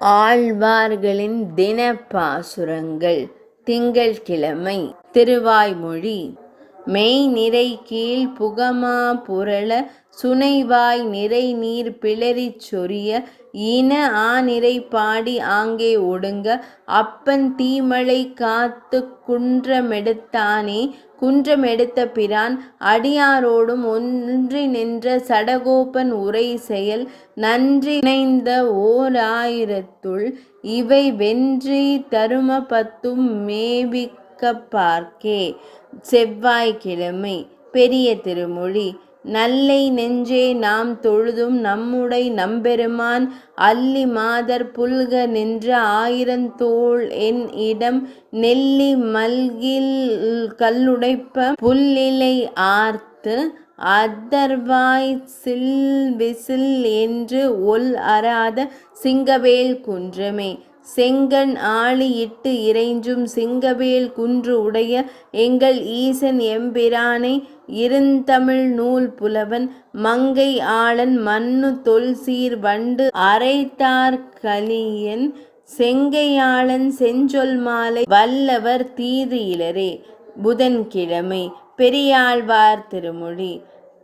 ஆழ்வார்களின் தினப்பாசுரங்கள். திங்கள்கிழமை. திருவாய்மொழி. மெய்நிறை கீழ் புகமா புரள சுனைவாய் நிறைநீர் பிளரிச் சொரிய ஈன ஆநிரை பாடி ஆங்கே ஒடுங்க அப்பன் தீமழை காத்துக் குன்றமெடுத்தானே. குன்றமெடுத்த பிரான் அடியாரோடும் ஒன்றி நின்ற சடகோபன் உரைசெயல் நன்றி இணைந்த ஓர் ஆயிரத்துள் இவை வென்றி தரும பத்தும் மேவிக்கப்பார்க்கே. செவ்வாய்க்கிழமை. பெரிய திருமொழி. நல்லை நெஞ்சே நாம் தொழுதும் நம்முடை நம்பெருமான் அல்லி மாதர் புல்க நின்ற ஆயிரந்தோள் என் இடம் நெல்லி மல்கில் கல்லுடைப்ப புல்லிலை ஆர்த்து அதர்வாய் சில்விசில் என்று ஒல் அறாத சிங்கவேல் குன்றமே. செங்கண் ஆழி இட்டு இறைஞ்சும் சிங்கவேல் குன்று உடைய எங்கள் ஈசன் எம்பிரானை இருந்தமிழ் நூல் புலவன் மங்கை ஆளன் மன்னு தொல்சீர் வண்டு அரைத்தார் கலியன் செங்கையாளன் செஞ்சொல் மாலை வல்லவர் தீது இலரே. புதன்கிழமை. பெரியாழ்வார் திருமொழி.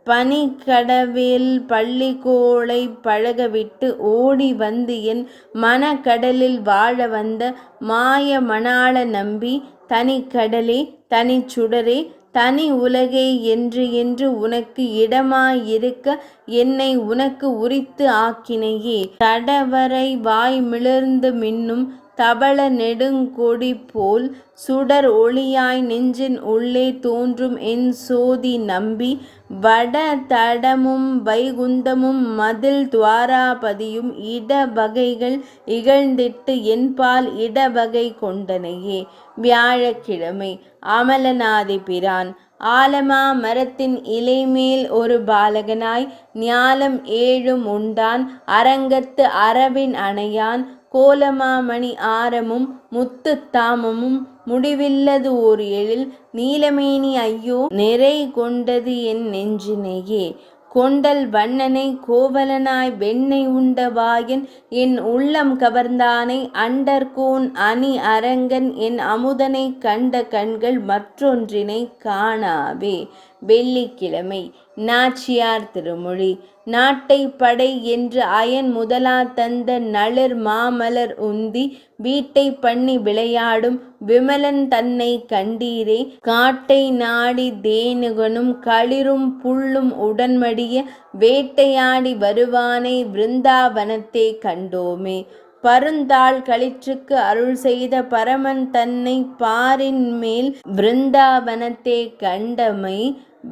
பனிக்கடவில் பள்ளிகோளை பழகவிட்டு ஓடி வந்து என் மனக்கடலில் வாழ வந்த மாய மணாள நம்பி தனிக்கடலே தனிச்சுடரே தனி உலகே என்று என்று உனக்கு இடமாயிருக்க என்னை உனக்கு உரித்து ஆக்கினையே. தடவரை வாய்மிளர்ந்து மின்னும் தபள நெடுங்கொடி போல் சுடர் ஒளியாய் நெஞ்சின் உள்ளே தோன்றும் என் சோதி நம்பி வட தடமும் வைகுந்தமும் மதில் துவாராபதியும் இடவகைகள் இகழ்ந்திட்டு என்பால் இடவகை கொண்டனையே. வியாழக்கிழமை. அமலநாதி பிரான் ஆலமா மரத்தின் இலைமேல் ஒரு பாலகனாய் ஞாலம் ஏழும் உண்டான் அரங்கத்து அரவின் அணையான் கோலமாமணி ஆரமும் முத்து தாமமும் முடிவில்லது ஓர் எழில் நீலமேனி ஐயோ நிறை கொண்டது என் நெஞ்சினையே. கொண்டல் வண்ணனை கோவலனாய் வெண்ணை உண்ட வாயன் என் உள்ளம் கவர்ந்தானை அண்டர்கோன் அணி அரங்கன் என் அமுதனை கண்ட கண்கள் மற்றொன்றினை காணாவே. வெள்ளிக்கிழமை. நாச்சியார் திருமொழி. நாட்டை படை என்று அயன் முதலா தந்த நளிர் மாமலர் உந்தி வீட்டை பண்ணி விளையாடும் விமலன் தன்னை கண்டீரே. காட்டை நாடி தேனுகனும் களிரும் புல்லும் உடன்மடிய வேட்டையாடி வருவானை விருந்தாவனத்தே கண்டோமே. பருந்தாள் களிற்றுக்கு அருள் செய்த பரமன் தன்னை பாரின் மேல் விருந்தாவனத்தே கண்டமை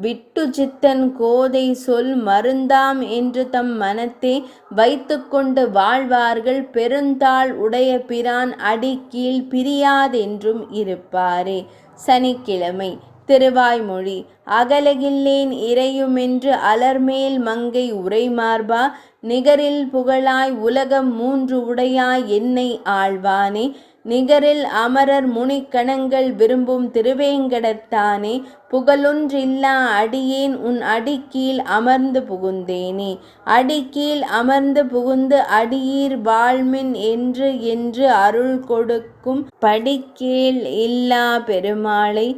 விட்டு சித்தன் கோதை சொல் மருந்தாம் என்று தம் மனத்தே வைத்து கொண்டு வாழ்வார்கள் பெருந்தாள் உடைய பிரான் அடி கீழ் பிரியாதென்றும் இருப்பாரே. சனிக்கிழமை. திருவாய்மொழி. அகலகில்லேன் இறையுமென்று அலர்மேல் மங்கை உரைமார்பா நிகரில் புகழாய் உலகம் மூன்று உடையாய் என்னை ஆழ்வானே. நிகரில் அமரர் முனிக்கணங்கள் விரும்பும் திருவேங்கடத்தானே. புகழொன்றில்லா அடியேன் உன் அடிக்கீழ் அமர்ந்து புகுந்தேனே. அடிக்கீழ் அமர்ந்து புகுந்து அடியீர் வாழ்மின் என்று என்று அருள் கொடுக்கும் படிக்கேள் இல்லா பெருமாளை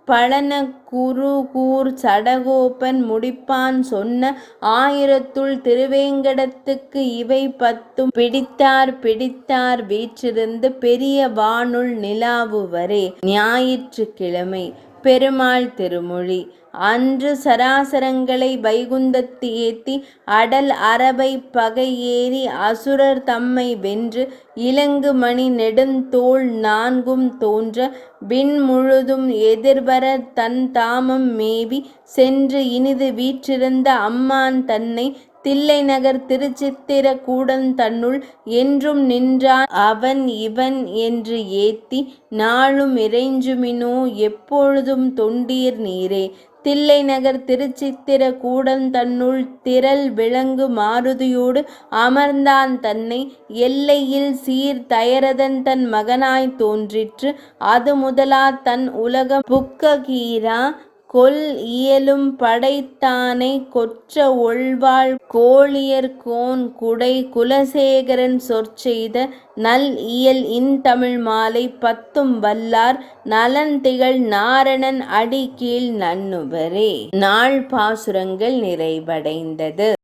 பழன குருகூர் சடகோபன் முடிப்பான் சொன்ன ஆயிரத்துள் திருவேங்கடத்துக்கு இவை பத்தும் பிடித்தார் பிடித்தார் வீற்றிருந்து பெரிய வானுள் நிலாவுவரே. ஞாயிற்றுக்கிழமை. பெருமாள் திருமொழி. அன்று சராசரங்களை வைகுந்தத்து ஏத்தி அடல் அரபை பகை ஏறி அசுரர் தம்மை வென்று இலங்கு மணி நெடுந்தோள் நான்கும் தோன்ற விண் முழுதும் எதிர்வர தன் தாமம் மேவி சென்று இனிது வீற்றிருந்த அம்மான் தன்னை தில்லை நகர் திருச்சித்திர கூடன் தன்னுள் என்றும் நின்றான் அவன் இவன் என்று ஏத்தி நாளும் இறைஞ்சுமினோ எப்பொழுதும் தொண்டீர் நீரே. தில்லை நகர் திருச்சித்திர கூடன் தன்னுள் திரள் விளங்கு மாருதியோடு அமர்ந்தான் தன்னை எல்லையில் சீர் தயரதன் தன் மகனாய் தோன்றிற்று அது முதலா தன் உலகம் புக்ககீரா கொல் இயலும் படைத்தானை கொற்ற ஒள்வாள் கோளியர்கோன் குடை குலசேகரன் சொற்செய்த நல் இயல் இன்தமிழ் மாலை பத்தும் வல்லார் நலன்திகழ் நாரணன் அடிக்கீழ் நண்ணுவரே. நாள் பாசுரங்கள் நிறைவடைந்தது.